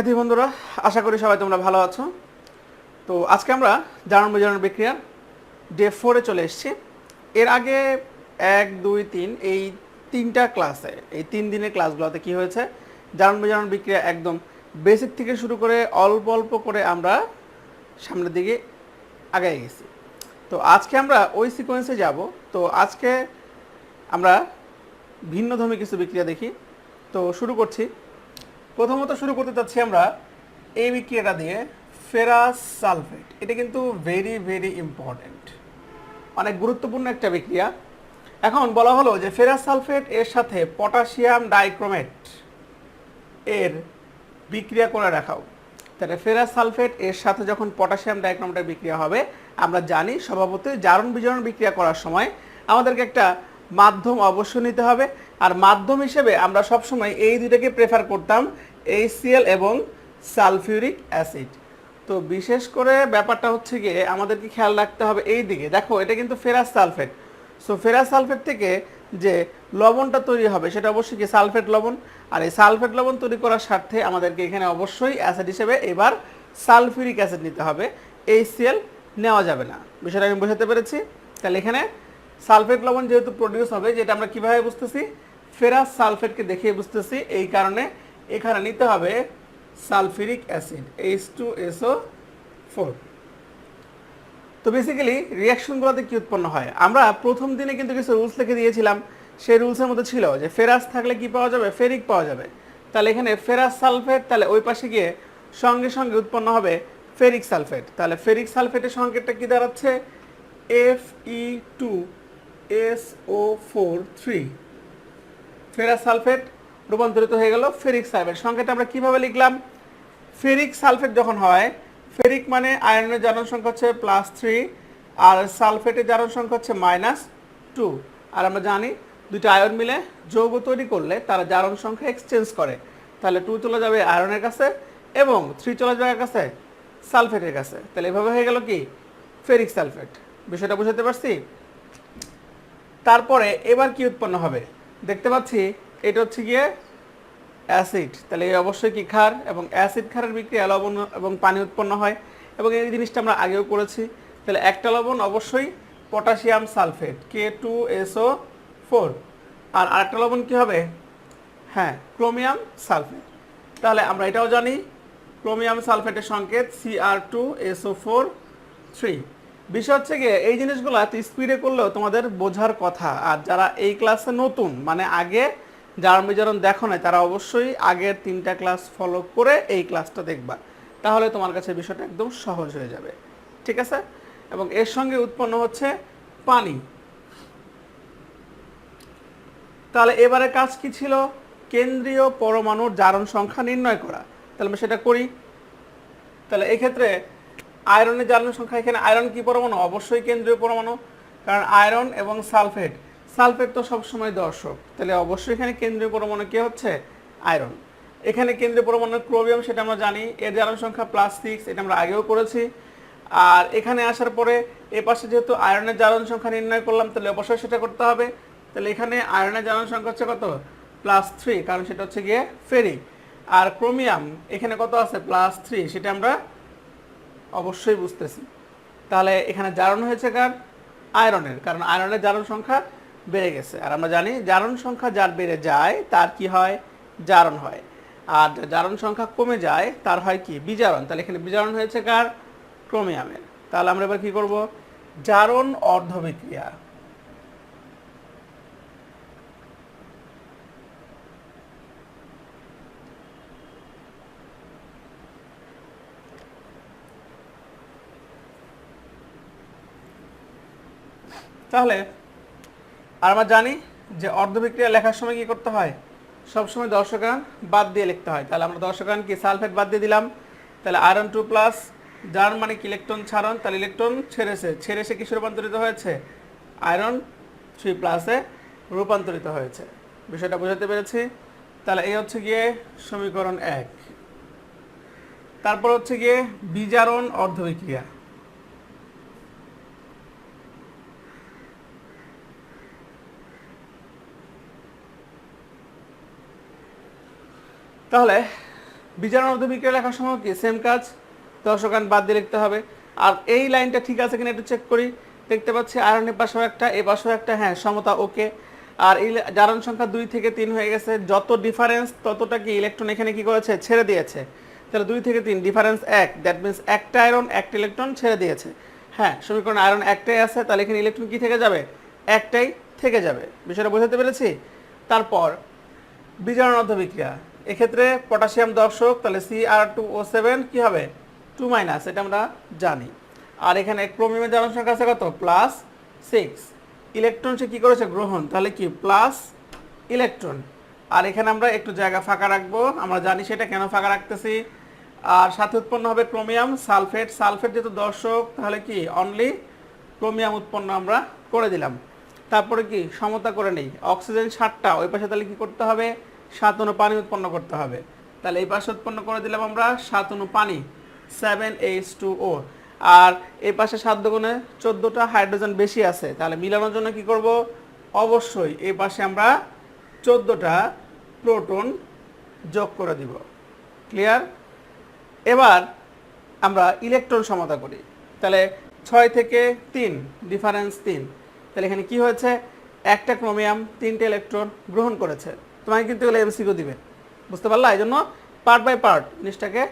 শিক্ষার্থী বন্ধুরা, আশা করি সবাই তোমরা ভালো আছো। তো আজকে আমরা জারণ বিজারণ বিক্রিয়ার ডে 4-এ চলে এসেছি। এর আগে 1, 2, 3 এই 3টা ক্লাসে, এই 3 দিনের ক্লাসগুলোতে কি হয়েছে, জারণ বিজারণ বিক্রিয়া একদম বেসিক থেকে শুরু করে অল্প অল্প করে আমরা সামনের দিকে আগায় গেছি। তো আজকে আমরা ওই সিকোয়েন্সে যাব। তো আজকে আমরা ভিন্নধর্মী কিছু বিক্রিয়া দেখি। তো শুরু করছি। প্রথমত শুরু করতে চাচ্ছি আমরা এই বিক্রিয়াটা দিয়ে, ফেরাস সালফেট। এটা কিন্তু ভেরি ভেরি ইম্পর্ট্যান্ট, অনেক গুরুত্বপূর্ণ একটা বিক্রিয়া। এখন বলা হলো যে ফেরাস সালফেট এর সাথে পটাশিয়াম ডাইক্রোমেট এর বিক্রিয়া করে রাখাও। তাহলে ফেরাস সালফেট এর সাথে যখন পটাশিয়াম ডাইক্রোমেটের বিক্রিয়া হবে, আমরা জানি স্বভাবতই জারণ বিজারণ বিক্রিয়া করার সময় আমাদেরকে একটা মাধ্যম অবশ্যই নিতে হবে। আর মাধ্যম হিসেবে আমরা সবসময় এই দুইটাকে প্রেফার করতাম, HCl এবং সালফিউরিক অ্যাসিড। তো বিশেষ করে ব্যাপারটা হচ্ছে গিয়ে আমাদেরকে খেয়াল রাখতে হবে এই দিকে। দেখো, এটা কিন্তু ferrous sulphate. So ferrous sulphate থেকে যে লবণটা তৈরি হবে সেটা অবশ্যই কি সালফেট লবণ। আর এই সালফেট লবণ তৈরি করার স্বার্থে আমাদেরকে এখানে অবশ্যই অ্যাসিড হিসেবে এবার সালফিউরিক অ্যাসিড নিতে হবে, HCl নেওয়া যাবে না। বিষয়টা আমি বোঝাতে পেরেছি? তাহলে এখানে সালফেট লবণ যেহেতু প্রডিউস হবে, যেটা আমরা কিভাবে বুঝতেছি, ফেরাস সালফেটকে দেখিয়ে বুঝতেছি, এই কারণে এখানে নিতে হবে সালফিউরিক অ্যাসিড H2SO4। তো বেসিক্যালি রিয়াকশনগুলোতে কি উৎপন্ন হয়, আমরা প্রথম দিনে কিন্তু কিছু রুলস লিখে দিয়েছিলাম। সেই রুলসের মধ্যে ছিল যে ফেরাস থাকলে কি পাওয়া যাবে, ফেরিক পাওয়া যাবে। তাহলে এখানে ফেরাস সালফেট, তাহলে ওই পাশে গিয়ে সঙ্গে সঙ্গে উৎপন্ন হবে ফেরিক সালফেট। তাহলে ফেরিক সালফেটের সংকেতটা কি দাঁড়াচ্ছে, Fe2SO4 ফেরাস সালফেট রূপান্তরিত হয়ে গেল ফেরিক সালফেট। সংকেতটা আমরা কিভাবে লিখলাম, ফেরিক সালফেট যখন হয়, ফেরিক মানে আয়রনের জারণ সংখ্যা হচ্ছে +3 আর সালফেটের জারণ সংখ্যা হচ্ছে -2। আর আমরা জানি দুইটা আয়ন মিলে যৌগ তৈরি করলে তারা জারণ সংখ্যা এক্সচেঞ্জ করে। তাহলে 2 চলে যাবে আয়রনের কাছে এবং 3 চলে যাবে কাছে, সালফেটের কাছে। তাহলে এভাবে হয়ে গেল কি ফেরিক সালফেট। বিষয়টা বুঝতে পারছি? তারপরে এবার কি উৎপন্ন হবে, দেখতে পাচ্ছি এটা হচ্ছে গিয়ে অ্যাসিড। তাহলে এই অবশ্যই কি ক্ষার, এবং অ্যাসিড ক্ষারের বিক্রিয়া লবণ এবং পানি উৎপন্ন হয়, এবং এই জিনিসটা আমরা আগেও করেছি। তাহলে একটা লবণ অবশ্যই পটাশিয়াম সালফেট K2SO4, আর আরেকটা লবণ কি হবে, হ্যাঁ, ক্রোমিয়াম সালফেট। তাহলে আমরা এটাও জানি ক্রোমিয়াম সালফেটের সংকেত Cr2SO4 বিষয় হচ্ছে গিয়ে এই জিনিসগুলো এত স্পিডে করলেও তোমাদের বোঝার কথা। আর যারা এই ক্লাসে নতুন, মানে আগে জারণ বিজারণ দেখো না, তারা অবশ্যই আগের 3টা ক্লাস ফলো করে এই ক্লাসটা দেখবা, তাহলে তোমার কাছে বিষয়টা একদম সহজ হয়ে যাবে। ঠিক আছে? এবং এর সঙ্গে উৎপন্ন হচ্ছে পানি। তাহলে এবারে কাজ কি ছিল, কেন্দ্রীয় পরমাণুর জারণ সংখ্যা নির্ণয় করা। তাহলে আমরা সেটা করি। তাহলে এই ক্ষেত্রে আয়রনের জারণ সংখ্যা, এখানে আয়রন কি পরমাণু, অবশ্যই কেন্দ্রীয় পরমাণু, কারণ আয়রন এবং সালফেট, সালফেট তো সবসময় দর্শক। তাহলে অবশ্যই এখানে কেন্দ্রীয় পরমাণু কি হচ্ছে, আয়রন। এখানে কেন্দ্রীয় পরমাণু ক্রোমিয়াম, সেটা আমরা জানি, এর জারণ সংখ্যা +6, এটা আমরা আগেও করেছি। আর এখানে আসার পরে এ পাশে যেহেতু আয়রনের জারণ সংখ্যা নির্ণয় করলাম, তাহলে অবশ্যই সেটা করতে হবে। তাহলে এখানে আয়রনের জারণ সংখ্যা হচ্ছে কত, +3, কারণ সেটা হচ্ছে গিয়ে ফেরিক। আর ক্রোমিয়াম এখানে কত আছে, +3, সেটা আমরা অবশ্যই বুঝতেছি। তাহলে এখানে জারণ হয়েছে কার, আয়রনের, কারণ আয়রনের জারণ সংখ্যা বেড়ে গেছে। আর আমরা জানি জারণ সংখ্যা যার বেড়ে যায় তার কি হয়, জারণ হয়। আর জারণ সংখ্যা কমে যায় তার হয় কি, বিজারণ। তাহলে এখানে বিজারণ হয়েছে কার, ক্রোমিয়ামের। তাহলে আমরা এবার কি করব, জারণ অর্ধবিক্রিয়া। তাহলে আর আমরা জানি যে অর্ধবিক্রিয়া লেখার সময় কি করতে হয়, সবসময় দর্শকায়ন বাদ দিয়ে লিখতে হয়। তাহলে আমরা দর্শকায়ন কি, সালফেট বাদ দিয়ে দিলাম। তাহলে আয়রন 2+, জারণ মানে কি, ইলেকট্রন ছাড়ন। তাহলে ইলেকট্রন ছেড়ে সে কিসে রূপান্তরিত হয়েছে, আয়রন 3+-এ রূপান্তরিত হয়েছে। বিষয়টা বোঝাতে পেরেছি? তাহলে এই হচ্ছে গিয়ে সমীকরণ 1। তারপর হচ্ছে গিয়ে বিজারণ অর্ধবিক্রিয়া। তাহলে বিজারণ বিক্রিয়া লেখার সময় কি সেম কাজ, দর্শকান বাদ দিয়ে লিখতে হবে। আর এই লাইনটা ঠিক আছে কিনা একটু চেক করি। দেখতে পাচ্ছি আয়রনের পাশেও একটা, এ পাশেও একটা, হ্যাঁ সমতা ওকে। আর এই জারণ সংখ্যা 2 থেকে 3 হয়ে গেছে, যত ডিফারেন্স ততটা কি ইলেকট্রন এখানে কি করেছে, ছেড়ে দিয়েছে। তাহলে 2 থেকে 3 ডিফারেন্স 1, দ্যাট মিন্স একটা আয়রন একটা ইলেকট্রন ছেড়ে দিয়েছে। হ্যাঁ সমীকরণ আয়রন একটাই আছে, তাহলে এখানে ইলেকট্রন কি থেকে যাবে, একটাই থেকে যাবে। বিষয়টা বোঝাতে পেরেছি। তারপর বিজারণ বিক্রিয়া, এক্ষেত্রে পটাশিয়াম দর্শক, তাহলে Cr2O7 কি হবে 2-, এটা আমরা জানি। আর এখানে ক্রোমিয়ামের জারণ সংখ্যা আছে কত, +6। ইলেকট্রন সে কি করেছে, গ্রহণ, তাহলে কি প্লাস ইলেকট্রন। আর এখানে আমরা একটু জায়গা ফাঁকা রাখবো, আমরা জানি সেটা কেন ফাঁকা রাখতেছি। আর সাথে উৎপন্ন হবে ক্রোমিয়াম সালফেট, সালফেট যেহেতু দর্শক তাহলে কি অনলি ক্রোমিয়াম উৎপন্ন আমরা করে দিলাম। তারপরে কি সমতা করে নেই, অক্সিজেন 7টা, ওই পাশে তাহলে কি করতে হবে, 7 অণু পানি উৎপন্ন করতে হবে। তাহলে এই পাশে উৎপন্ন করে দিলাম আমরা 7 অণু পানি, 7H2O। আর এই পাশে 7 গুণে 14টা হাইড্রোজেন বেশি আছে, তাহলে মিলানোর জন্য কি করব, অবশ্যই এই পাশে আমরা 14টা প্রোটন যোগ করে দিব। ক্লিয়ার? এবার আমরা ইলেকট্রন সমতা করি, তাহলে 6 থেকে 3 ডিফারেন্স 3, তাহলে এখানে কি হয়েছে, একটা ক্রোমিয়াম 3টে ইলেকট্রন গ্রহণ করেছে। তোমাকে কিন্তু এগুলো এমসিকিউ দিবে, বুঝতে পারলা? এই জন্য পার্ট বাই পার্ট জিনিসটাকে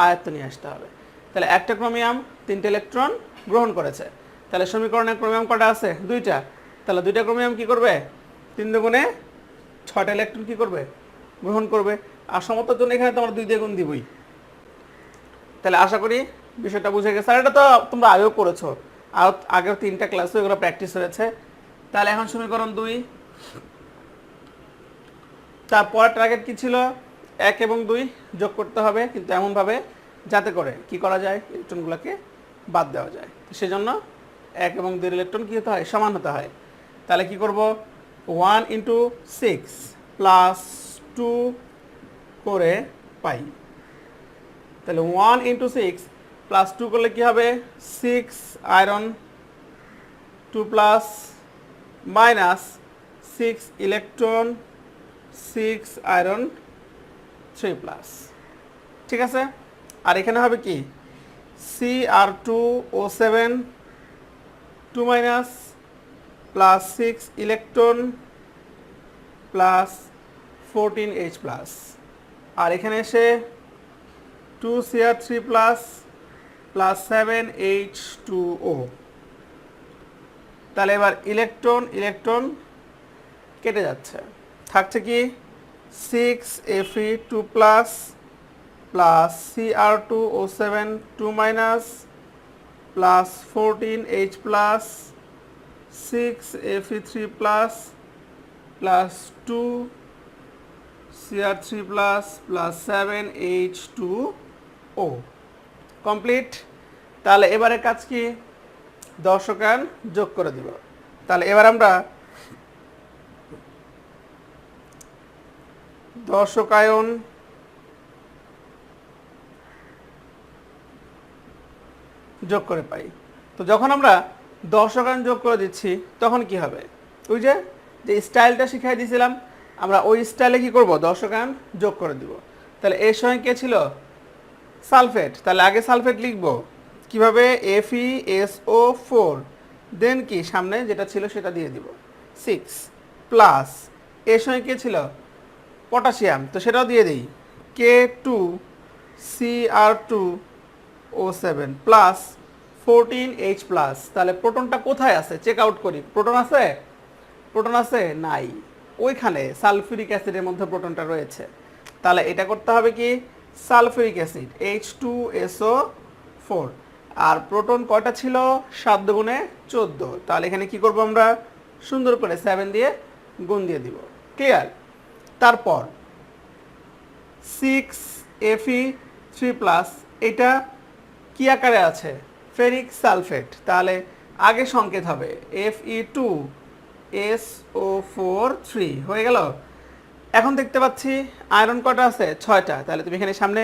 আয়ত্ত নিয়ে আসতে হবে। তাহলে একটা ক্রোমিয়াম 3টে ইলেকট্রন গ্রহণ করেছে, তাহলে সমীকরণে ক্রোমিয়াম কটা আছে, 2টা। তাহলে 2টা ক্রোমিয়াম কি করবে, 3 দুগুণে 6টা ইলেকট্রন কি করবে, গ্রহণ করবে। আর সমতার জন্য এখানে তোমার 2 দিয়ে গুণ দিবই। তাহলে আশা করি বিষয়টা বুঝে গেছে। আর এটা তো তোমরা আগেও করেছো, আর আগের 3টা ক্লাসে এগুলো প্র্যাকটিস হয়েছে। তাহলে এখন সমীকরণ 2, তারপর টার্গেট কি ছিল, 1 এবং 2 যোগ করতে হবে, কিন্তু এমনভাবে যাতে করে কি করা যায়, ইলেকট্রনগুলোকে বাদ দেওয়া যায়। সেজন্য 1 এবং 2 ইলেকট্রন কি হতে হয়, সমান হতে হয়। তাহলে কি করব, 1 × 6 + 2 করে পাই। তাহলে 1 × 6 + 2 করলে কি হবে, 6 আয়রন 2+, -6 ইলেকট্রন 6 আয়রন 3+। ঠিক আছে? আর এখানে হবে কি, Cr2O7 2- +6 ইলেকট্রন 14H+। আর এখানে এসে 2Cr3+ +7H2O। তাহলে এবার ইলেকট্রন ইলেকট্রন কেটে যাচ্ছে, থাকছে কি 6Fe2+ Cr2O7 2- +14H+, 6Fe3+ +2Cr3+ +7H2O। Complete. তাহলে এবারে কাজ কি, দর্শকায়ন যোগ করে দিব। তাহলে এবার আমরা দর্শকায়ন যোগ করে পাই। তো যখন আমরা দর্শকায়ন যোগ করে দিচ্ছি তখন কি হবে, ওই যে স্টাইলটা শিখাই দিয়েছিলাম আমরা, ওই স্টাইলে কি করব, দর্শকায়ন যোগ করে দিব। তাহলে এর সঙ্গে কে ছিল, সালফেট। তাহলে আগে সালফেট লিখব কিভাবে, FeSO4, দেন কি সামনে যেটা ছিল সেটা দিয়ে দিব 6 প্লাস, এর সঙ্গে কে ছিল, পটাশিয়াম, তো সেটাও দিয়ে দিই K2Cr2O7 প্লাস 14H+। তাহলে প্রোটনটা কোথায় আছে, চেক আউট করি। প্রোটন আছে, প্রোটন আছে, নাই, ওইখানে সালফিউরিক অ্যাসিডের মধ্যে প্রোটনটা রয়েছে। তাহলে এটা করতে হবে কি, সালফিউরিক অ্যাসিড H2SO4। আর প্রোটন কয়টা ছিল, 7 দুগুণে 14। তাহলে এখানে কি করব আমরা, সুন্দর করে 7 দিয়ে গুণ দিয়ে দিব। ক্লিয়ার? তারপর 6Fe3+, এটা কি আকারে আছে, ফেরিক সালফেট। তাহলে আগে সংকেত হবে Fe2SO4 3 হয়ে গেল। এখন দেখতে পাচ্ছি আয়রন কটা আছে, 6টা। তাহলে তুমি এখানে সামনে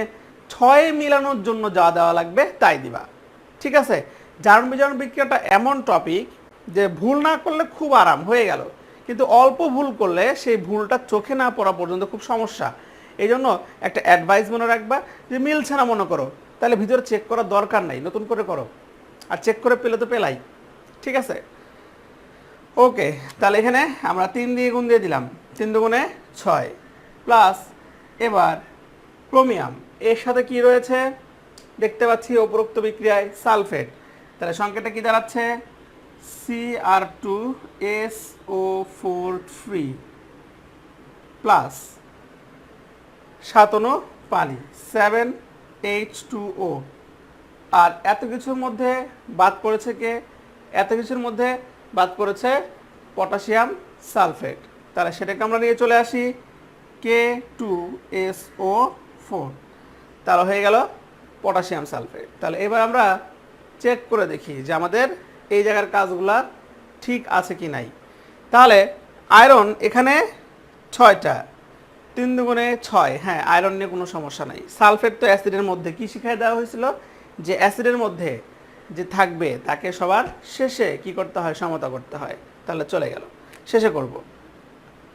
6 মিলানোর জন্য যা দেওয়া লাগবে তাই দিবা। ঠিক আছে? জারণ বিজারণ বিক্রিয়াটা এমন টপিক যে ভুল না করলে খুব আরাম হয়ে গেল, কিন্তু অল্প ভুল করলে সেই ভুলটা চোখে না পড়া পর্যন্ত খুব সমস্যা। এই জন্য একটা অ্যাডভাইস মনে রাখবা যে মিলছে না মনে করো, তাহলে ভিতরে চেক করার দরকার নাই, নতুন করে করো, আর চেক করে পেলে তো পেলাই। ঠিক আছে, ওকে। তাহলে এখানে আমরা 3 দিয়ে গুণ দিয়ে দিলাম, 3 দুগুণে 6 প্লাস এবার ক্রোমিয়াম এর সাথে কি রয়েছে দেখতে পাচ্ছি উপরোক্ত বিক্রিয়ায় সালফেট, তাহলে সংকেতটা কি দাঁড়াচ্ছে Cr2SO4 প্লাস 7 অণু পানি 7H2O। আর এত কিছুর মধ্যে বাদ পড়েছে কে, এত কিছুর মধ্যে বাদ পড়েছে পটাশিয়াম সালফেট, তাহলে সেটাকে আমরা নিয়ে চলে আসি K2SO4, তাহলে হয়ে গেল পটাশিয়াম সালফেট। তাহলে এবার আমরা চেক করে দেখি যে আমাদের এই জায়গার কাজগুলা ঠিক আছে কি নাই। তাহলে আয়রন এখানে 6টা, 3 দুগুণে 6, হ্যাঁ আয়রন নিয়ে কোনো সমস্যা নাই। সালফেট তো অ্যাসিডের মধ্যে কি শিখাই দেওয়া হয়েছিল যে অ্যাসিডের মধ্যে যে থাকবে তাকে সবার শেষে কি করতে হয়, সমতা করতে হয়, তাহলে চলে গেল শেষে করব।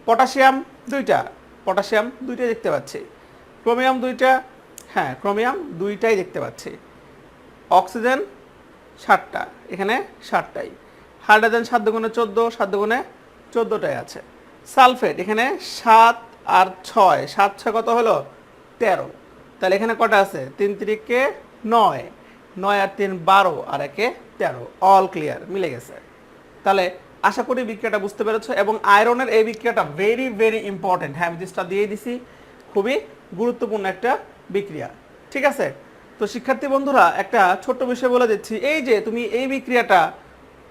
পটাশিয়াম 2টা, পটাশিয়াম 2টাই দেখতে পাচ্ছি, ক্রোমিয়াম 2টা, হ্যাঁ ক্রোমিয়াম 2টাই দেখতে পাচ্ছি, অক্সিজেন 7টা, এখানে 7টাই, হাইড্রোজেন 7 দুগুণে 14, 7 দুগুণে 14টাই আছে। সালফেট এখানে 7 আর 6, 7 6 কত হলো 13, তাহলে এখানে কটা আছে 3 3 9, 9 আর 3 12 আর 1 13, অল ক্লিয়ার, মিলে গেছে। তাহলে আশা করি বিক্রিয়াটা বুঝতে পেরেছো, এবং আয়রনের এই বিক্রিয়াটা ভেরি ভেরি ইম্পর্টেন্ট, হ্যাঁ আমি জিনিসটা দিয়ে দিছি, খুবই গুরুত্বপূর্ণ একটা বিক্রিয়া। ঠিক আছে, তো শিক্ষার্থী বন্ধুরা একটা ছোট্ট বিষয় বলে দিচ্ছি, এই যে তুমি এই বিক্রিয়াটা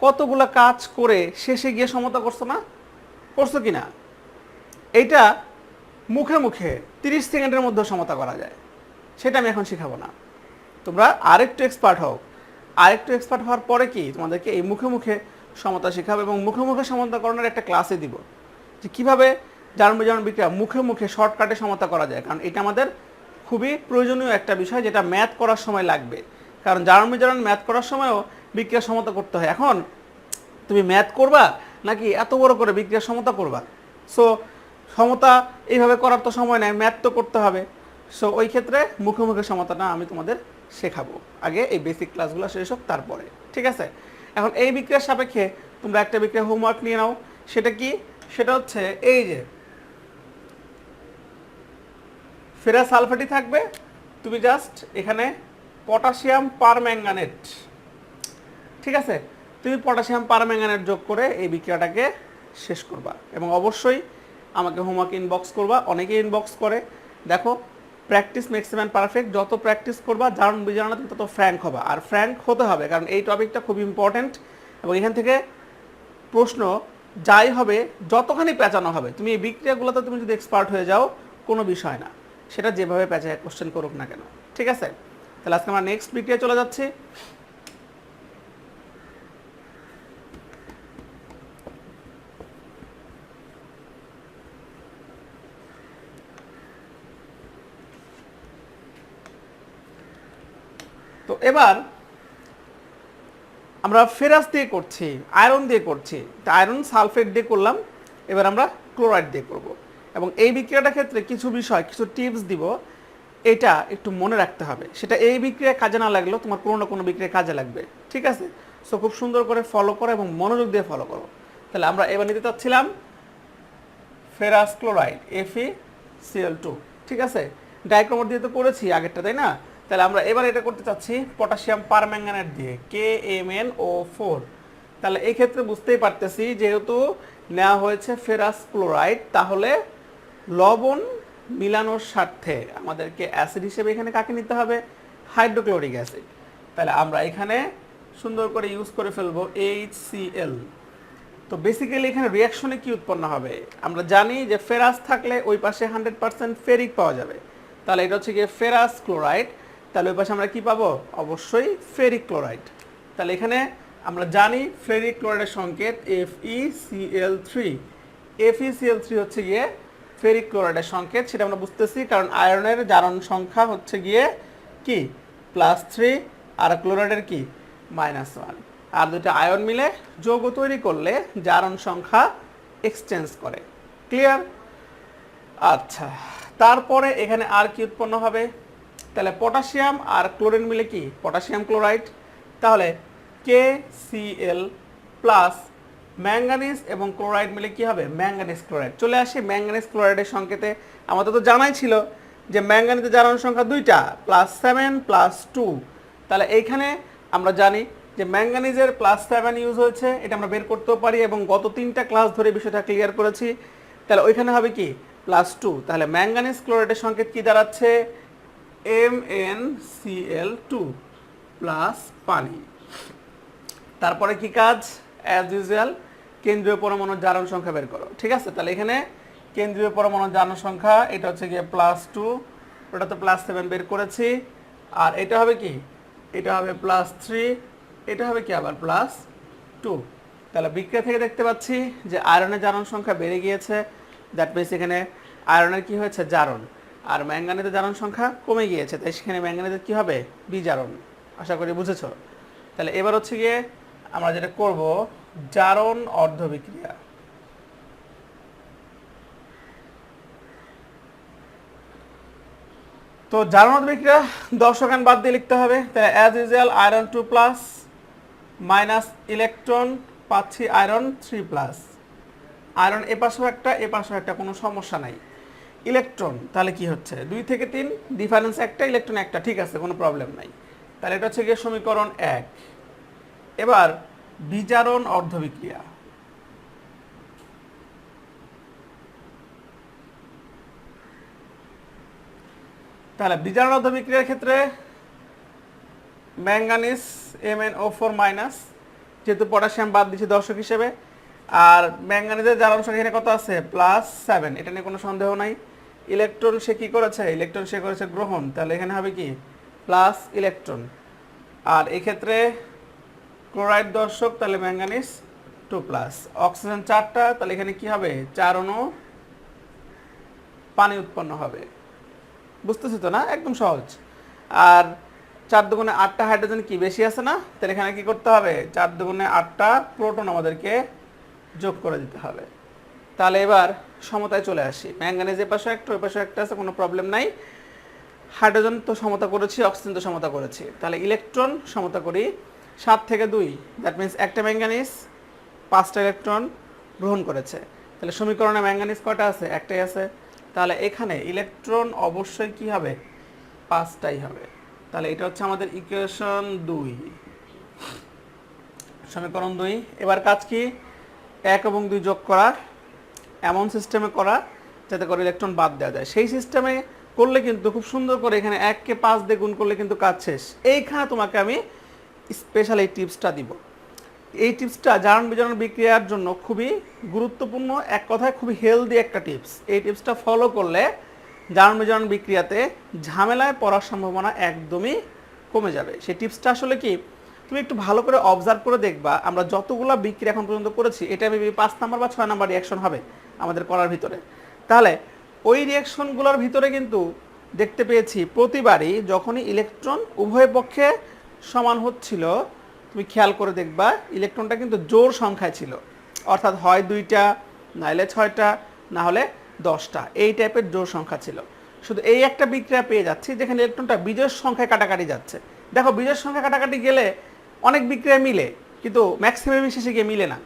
কতগুলো কাজ করে শেষে গিয়ে সমতা করছো না, করছো কি না, এইটা মুখে মুখে 30 সেকেন্ডের মধ্যে সমতা করা যায়, সেটা আমি এখন শেখাবো না, তোমরা আরেকটু এক্সপার্ট হও, আরেকটু এক্সপার্ট হওয়ার পরে কি তোমাদেরকে এই মুখে মুখে সমতা শেখাবো, এবং মুখে মুখে সমতাকরণের একটা ক্লাসে দিব যে কীভাবে জারণ বিক্রিয়া মুখে মুখে শর্টকাটে সমতা করা যায়, কারণ এটা আমাদের খুবই প্রয়োজনীয় একটা বিষয় যেটা ম্যাথ করার সময় লাগবে, কারণ জারণ ম্যাথ করার সময়ও বিক্রিয়া সমতা করতে হয়। এখন তুমি ম্যাথ করবা নাকি এত বড় করে বিক্রিয়া সমতা করবা, সো সমতা এইভাবে করার তো সময় নেই, ম্যাথ তো করতে হবে, সো ওই ক্ষেত্রে মুখে মুখে সমতাটা আমি তোমাদের শেখাবো, আগে এই বেসিক ক্লাসগুলো শেষ হোক তারপরে। ঠিক আছে, এখন এই বিক্রিয়ার সাপেক্ষে তোমরা একটা বিক্রিয়া হোমওয়ার্ক নিয়ে নাও, সেটা কি, সেটা হচ্ছে এই যে ফেরাস সালফেটই থাকবে, তুমি জাস্ট এখানে পটাশিয়াম পারম্যাঙ্গানেট, ঠিক আছে, তুমি পটাশিয়াম পারম্যাঙ্গানেট যোগ করে এই বিক্রিয়াটাকে শেষ করবা, এবং অবশ্যই আমাকে হোমওয়ার্ক ইনবক্স করবা, অনেকে ইনবক্স করে, দেখো প্র্যাকটিস মেক্স ম্যান পারফেক্ট, যত প্র্যাকটিস করবা জানুন বিজানা তুমি তত ফ্র্যাঙ্ক হবা, আর ফ্র্যাঙ্ক হতে হবে, কারণ এই টপিকটা খুব ইম্পর্টেন্ট, এবং এখান থেকে প্রশ্ন যাই হবে যতখানি পেঁচানো হবে, তুমি এই বিক্রিয়াগুলোতে তুমি যদি এক্সপার্ট হয়ে যাও কোনো বিষয় না, সেটা যেভাবে পেঁচায় কোশ্চেন করুক না কেন। ঠিক আছে, তাহলে আজকে আমরা নেক্সট বিক্রিয়া চলে যাচ্ছি। তো এবার আমরা ফেরাস দিয়ে করছি, আয়রন দিয়ে করছি, তা আয়রন সালফেট দিয়ে করলাম, এবার আমরা ক্লোরাইড দিয়ে করব, এবং এই বিক্রিয়াটার ক্ষেত্রে কিছু বিষয় কিছু টিপস দিব, এটা একটু মনে রাখতে হবে, সেটা এই বিক্রিয়ায় কাজে না লাগলেও তোমার কোনো না কোনো বিক্রিয়ায় কাজে লাগবে। ঠিক আছে, সো খুব সুন্দর করে ফলো করো এবং মনোযোগ দিয়ে ফলো করো। তাহলে আমরা এবার নিতে চাচ্ছিলাম ফেরাস ক্লোরাইড FeCl2, ঠিক আছে, ডাইক্রোমেট দিয়ে তো করেছি আগেরটা, তাই না, তাহলে আমরা এবার এটা করতে চাচ্ছি পটাশিয়াম পারম্যাঙ্গানেট দিয়ে KMnO4। তাহলে এই ক্ষেত্রে বুঝতেই পারতেছি যেহেতু নেওয়া হয়েছে ফেরাস ক্লোরাইড, তাহলে লবণ মিলানোর স্বার্থে আমাদেরকে অ্যাসিড হিসেবে এখানে কাকে নিতে হবে, হাইড্রোক্লোরিক অ্যাসিড। তাহলে আমরা এখানে সুন্দর করে ইউজ করে ফেলবো HCl। তো বেসিক্যালি এখানে রিয়াকশনে কি উৎপন্ন হবে, আমরা জানি যে ফেরাস থাকলে ওই পাশে 100% ফেরিক পাওয়া যাবে, তাহলে এটা হচ্ছে গিয়ে ফেরাস ক্লোরাইড, তাহলে ওই পাশে আমরা কি পাবো, অবশ্যই ফেরিক ক্লোরাইড। তাহলে এখানে আমরা জানি ফেরিক ক্লোরাইডের সংকেত FeCl3, FeCl3 হচ্ছে গিয়ে ফেরিক ক্লোরাইডের সংকেত, সেটা আমরা বুঝতেছি কারণ আয়রনের জারণ সংখ্যা হচ্ছে গিয়ে কি +3 আর ক্লোরাইডের কি -1, আর দুটো আয়ন মিলে যৌগ তৈরি করলে জারণ সংখ্যা এক্সচেঞ্জ করে। ক্লিয়ার? আচ্ছা, তারপরে এখানে আর কি উৎপন্ন হবে, তাহলে পটাশিয়াম আর ক্লোরিন মিলে কি পটাশিয়াম ক্লোরাইড, তাহলে KCl প্লাস ম্যাঙ্গানিজ এবং ক্লোরাইড মিলে কি হবে ম্যাঙ্গানিজ ক্লোরাইড। চলে আসি ম্যাঙ্গানিজ ক্লোরাইডের সংকেতে। আমাদের তো জানাই ছিল যে ম্যাঙ্গানিজের জারণ সংখ্যা 2টা +7 +2, তাহলে এইখানে আমরা জানি যে ম্যাঙ্গানিজের +7 ইউজ হয়েছে, এটা আমরা বের করতেও পারি এবং গত 3টা ক্লাস ধরে বিষয়টা ক্লিয়ার করেছি। তাহলে ওইখানে হবে কি +2, তাহলে ম্যাঙ্গানিজ ক্লোরাইডের সংকেত কি দাঁড়াচ্ছে MnCl2 প্লাস পানি। তারপরে কি কাজ, অ্যাজ ইউজুয়াল কেন্দ্রীয় পরমাণুর জারণ সংখ্যা বের করো। ঠিক আছে, তাহলে এখানে কেন্দ্রীয় পরমাণুর জারণ সংখ্যা এটা হচ্ছে গিয়ে +2, ওটা তো +7 বের করেছি, আর এটা হবে কি এটা হবে +3, এটা হবে কি আবার +2। তাহলে বিক্রিয়া থেকে দেখতে পাচ্ছি যে আয়রনের জারণ সংখ্যা বেড়ে গিয়েছে, দ্যাট মিনস এখানে আয়রনের কি হয়েছে জারণ, আর ম্যাঙ্গানিজের জারণ সংখ্যা কমে গিয়েছে, তাই সেখানে ম্যাঙ্গানিজের কি হবে বিজারণ। আশা করি বুঝেছো। তাহলে এবার হচ্ছে গিয়ে আমরা যেটা করব জারণ অর্ধ বিক্রিয়া। তো জারণ অর্ধ বিক্রিয়া দর্শকান বাদ দিয়ে লিখতে হবে। তাহলে as usual iron 2+ minus electron পাচ্ছি আয়রন 3+। আয়রন এ পাশেও একটা এ পাশেও একটা, কোনো সমস্যা নাই। ইলেকট্রন তাহলে কি হচ্ছে 2 থেকে 3 ডিফারেন্স একটা, ইলেকট্রন একটা, ঠিক আছে কোনো প্রবলেম নাই। তাহলে এটা হচ্ছে গিয়ে সমীকরণ 1। এবার বিজারণ অর্ধ বিক্রিয়া। তাহলে বিজারণ অর্ধ বিক্রিয়ার ক্ষেত্রে ম্যাঙ্গানিজ MnO4- যেহেতু পটাশিয়াম বাদ দিচ্ছি দর্শক হিসেবে, আর ম্যাঙ্গানিজের জারণ সংখ্যা এখানে কত আছে +7, এটা নিয়ে কোনো সন্দেহ নাই। ইলেকট্রন সে কি করেছে, ইলেকট্রন সে করেছে গ্রহণ, তাহলে এখানে হবে কি প্লাস ইলেকট্রন। আর এক্ষেত্রে ক্লোরাইড দর্শক, তাহলে ম্যাঙ্গানিজ 2+। অক্সিজেন 4টা, তাহলে এখানে কি হবে 4 অণু পানি উৎপন্ন হবে। বুঝতেছি তো না, একদম সহজ। আর 4 দুগুণে 8টা হাইড্রোজেন কি বেশি আছে না, তাহলে এখানে কি করতে হবে 4 দুগুণে 8টা প্রোটন আমাদেরকে যোগ করে দিতে হবে। তাহলে এবার সমতায় চলে আসি, ম্যাঙ্গানিজ এ পাশে একটা ওই পাশে একটা আছে, কোনো প্রবলেম নাই। হাইড্রোজেন তো সমতা করেছি, অক্সিজেন তো সমতা করেছি, তাহলে ইলেকট্রন সমতা করি 7 থেকে 2, দ্যাট মিনস একটা ম্যাঙ্গানিজ 5টা ইলেকট্রন গ্রহণ করেছে। তাহলে সমীকরণে ম্যাঙ্গানিজ কয়টা আছে, একটাই আছে, তাহলে এখানে ইলেকট্রন অবশ্যই কি হবে 5টাই হবে। তাহলে এটা হচ্ছে আমাদের ইকুয়েশন 2, সমীকরণ 2। এবার কাজ কি 1 এবং 2 যোগ করা, এমন সিস্টেমে করা যাতে করে ইলেকট্রন বাদ দেওয়া যায়। সেই সিস্টেমে করলে কিন্তু খুব সুন্দর করে এখানে 1 কে 5 দিয়ে গুণ করলে কিন্তু কাজ শেষ। এইখানে তোমাকে আমি স্পেশাল এই টিপসটা দিব। এই টিপসটা জারণ বিজারণ বিক্রিয়ার জন্য খুবই গুরুত্বপূর্ণ, এক কথায় খুবই হেলদি একটা টিপস। এই টিপসটা ফলো করলে জারণ বিজারণ বিক্রিয়াতে ঝামেলায় পড়ার সম্ভাবনা একদমই কমে যাবে। সেই টিপসটা আসলে কি, তুমি একটু ভালো করে অবজার্ভ করে দেখবা, আমরা যতগুলো বিক্রিয়া এখন পর্যন্ত করেছি এটা মেবি 5 নাম্বার বা 6 নাম্বার রিয়াকশন হবে আমাদের করার ভিতরে। তাহলে ওই রিয়াকশনগুলোর ভিতরে কিন্তু দেখতে পেয়েছি প্রতিবারই যখনই ইলেকট্রন উভয় পক্ষে সমান হচ্ছিল, তুমি খেয়াল করে দেখবা ইলেকট্রনটা কিন্তু জোড় সংখ্যায় ছিল, অর্থাৎ হয় 2টা, নাহলে 6টা, না হলে 10টা, এই টাইপের জোড় সংখ্যা ছিল। শুধু এই একটা বিক্রিয়া পেয়ে যাচ্ছি যেখানে ইলেকট্রনটা বিজোড় সংখ্যায় কাটাকাটি যাচ্ছে। দেখো বিজোড় সংখ্যা কাটাকাটি গেলে অনেক বিক্রিয়া মিলে, কিন্তু ম্যাক্সিমাম শেষে গিয়ে মিলে না।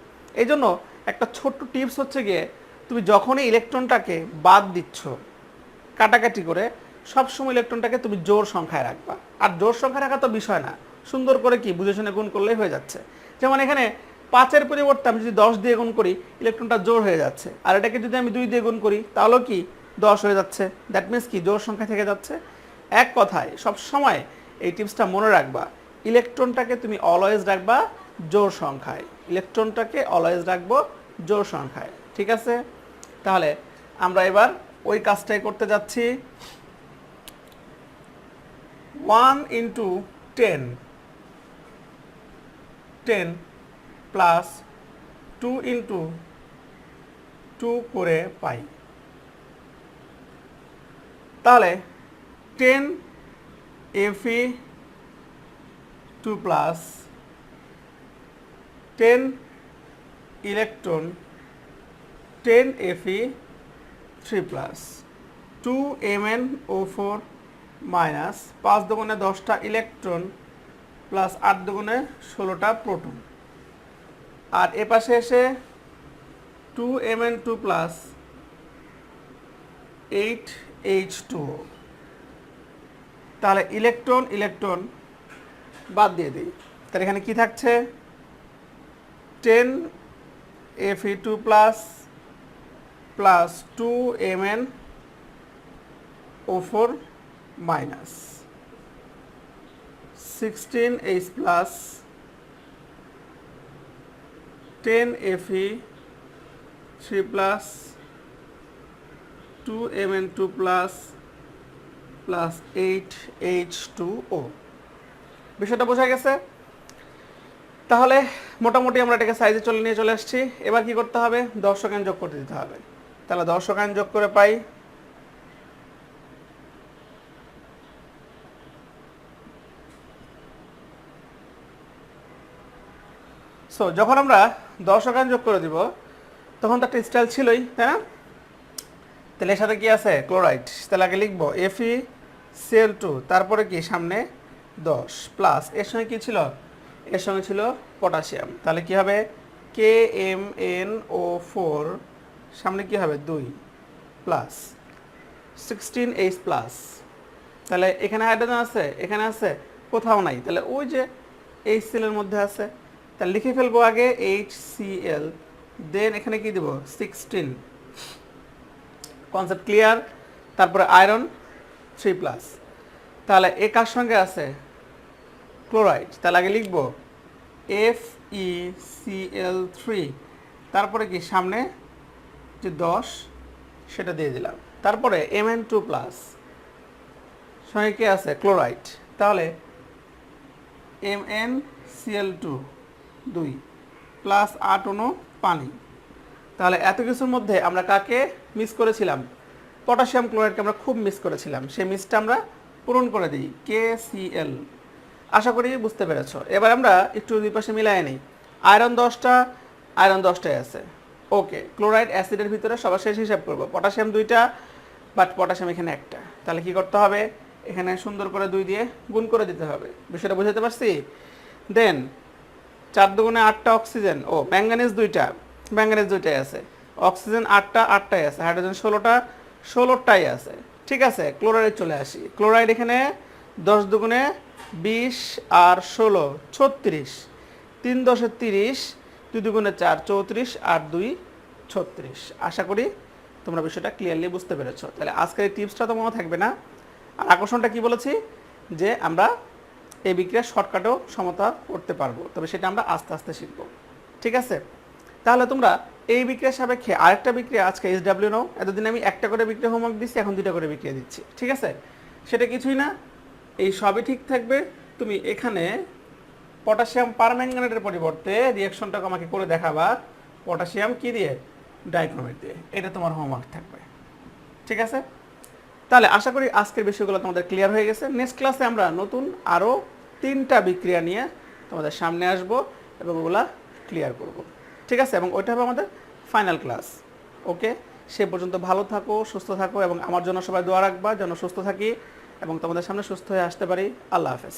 এই জন্য একটা ছোট্ট টিপস হচ্ছে গিয়ে, তুমি যখনই ইলেকট্রনটাকে বাদ দিচ্ছ কাটাকাটি করে, সবসময় ইলেকট্রনটাকে তুমি জোড় সংখ্যায় রাখবা। আর জোড় সংখ্যা রাখা তো বিষয় না, সুন্দর করে কি বুঝে শুনে গুণ করলেই হয়ে যাচ্ছে। যেমন এখানে 5-এর পরিবর্তে আমি যদি 10 দিয়ে গুণ করি ইলেকট্রনটা জোড় হয়ে যাচ্ছে, আর এটাকে যদি আমি 2 দিয়ে গুণ করি তাহলেও কি 10 হয়ে যাচ্ছে, দ্যাট মিনস কি জোড় সংখ্যা থেকে যাচ্ছে। এক কথায় সব সময় এই টিপসটা মনে রাখবা, ইলেকট্রনটাকে তুমি অলওয়েজ রাখবা জোড় সংখ্যায়, ইলেকট্রনটাকে অলওয়েজ রাখবো জোড় সংখ্যায়। ঠিক আছে, তাহলে আমরা এবার ওই কাজটাই করতে যাচ্ছি। 1 × 10 প্লাস 2 × 2 করে পাই। তাহলে 10 Fe2+ 10 electron 10 Fe3+। 2MnO4 minus 5 দুগুণে 10টা ইলেকট্রন প্লাস 8 দুগুণে 16টা প্রোটন, আর এ পাশে এসে 2Mn2 প্লাস 8H2O। তাহলে ইলেকট্রন ইলেকট্রন বাদ দিয়ে দিই, তাহলে এখানে কি থাকছে 10Fe2 plus plus 2MnO4 minus 16H plus 10Fe3 plus 2Mn2 plus plus 8H2O। বিষয়টা বোঝা গেছে? তাহলে মোটামুটি আমরা এটাকে সাইজে নিয়ে চলে আসছি। এবার কি করতে হবে, দর্শকায়ন যোগ করতে দিতে হবে। তাহলে দর্শকায়ন যোগ করে পাই যখন আমরা দর্শকায়ন যোগ করে দিব তখন তো একটা স্টাইল ছিলই, তাই না? তাহলে এর সাথে কি আছে ক্লোরাইড, তাহলে আগে লিখবো FeCl2, তারপরে কি সামনে 10 প্লাস এর সঙ্গে কি ছিল, এর সঙ্গে ছিল পটাশিয়াম। তাহলে কি হবে KMnO4 সামনে কি হবে 2 প্লাস 16H প্লাস। তাহলে এখানে হাইড্রোজেন আছে, এখানে আছে, কোথাও নাই। তাহলে ওই যে HCl এর মধ্যে আছে, তাহলে লিখে ফেলবো আগে HCl, দেন এখানে কি দেব 16, কনসেপ্ট ক্লিয়ার। তারপরে আয়রন 3 প্লাস। তাহলে এ কার সঙ্গে আছে ক্লোরাইড, তাহলে আগে লিখব FeCl3, তারপরে কি সামনে যে 10 সেটা দিয়ে দিলাম, তারপরে Mn2 প্লাস সঙ্গে কি আছে ক্লোরাইড, তাহলে MnCl2 2 প্লাস 8 অণু পানি। তাহলে এত কিছুর মধ্যে আমরা কাকে মিস করেছিলাম, পটাশিয়াম ক্লোরাইডকে আমরা খুব মিস করেছিলাম, সেই মিসটা আমরা পূরণ করে দিই KCl। আশা করি বুঝতে পেরেছ। এবার আমরা একটু দুই পাশে মিলাই নিই, আয়রন 10টা, আয়রন 10টাই আছে, ওকে। ক্লোরাইড অ্যাসিডের ভিতরে সবার শেষ হিসাব করব, পটাশিয়াম 2টা, বাট পটাশিয়াম এখানে একটা। তাহলে কি করতে হবে, এখানে সুন্দর করে 2 দিয়ে গুণ করে দিতে হবে। বিষয়টা বুঝাতে পারছি? দেন 4 দুগুণে 8টা অক্সিজেন, ও ম্যাঙ্গানিজ 2টা, ম্যাঙ্গানিজ 2টাই আছে, অক্সিজেন 8টা, 8টাই আছে, হাইড্রোজেন 16টা, 16টাই আছে। ঠিক আছে, ক্লোরাইড চলে আসি। ক্লোরাইড এখানে 10 দুগুণে 20 আর 16 36, 3 10 30, 2 দুগুণে 4 34 আর 2 36। আশা করি তোমরা বিষয়টা ক্লিয়ারলি বুঝতে পেরেছো। তাহলে আজকের এই টিপসটা তো মনে থাকবে না। আর আকর্ষণটা কি বলেছি, যে আমরা এই বিক্রিয়া শর্টকাটেও সমতা করতে পারবো, তবে সেটা আমরা আস্তে আস্তে শিখবো। ঠিক আছে, তাহলে তোমরা এই বিক্রিয়ার সাপেক্ষে আরেকটা বিক্রিয়া আজকে SW নাও। এতদিন আমি একটা করে বিক্রিয়া হোমওয়ার্ক দিচ্ছি, এখন 2টা করে বিক্রিয়া দিচ্ছি। ঠিক আছে, সেটা কিছুই না, এই সবই ঠিক থাকবে। তুমি এখানে পটাশিয়াম পারম্যাঙ্গানেটের পরিবর্তে রিঅ্যাকশনটাকে আমাকে করে দেখাবা পটাশিয়াম কি দিয়ে, ডাইক্রোমেট দিয়ে। এটা তোমার হোমওয়ার্ক থাকবে। ঠিক আছে, তাহলে আশা করি আজকের বিষয়গুলো তোমাদের ক্লিয়ার হয়ে গেছে। নেক্সট ক্লাসে আমরা নতুন আরও 3টা বিক্রিয়া নিয়ে তোমাদের সামনে আসব এবং ওগুলা ক্লিয়ার করব। ঠিক আছে, এবং ওইটা হবে আমাদের ফাইনাল ক্লাস। ওকে, সে পর্যন্ত ভালো থাকো, সুস্থ থাকো, এবং আমার জন্য সবাই দোয়া রাখবা যেন সুস্থ থাকি এবং তোমাদের সামনে সুস্থ হয়ে আসতে পারি। আল্লাহ হাফেজ।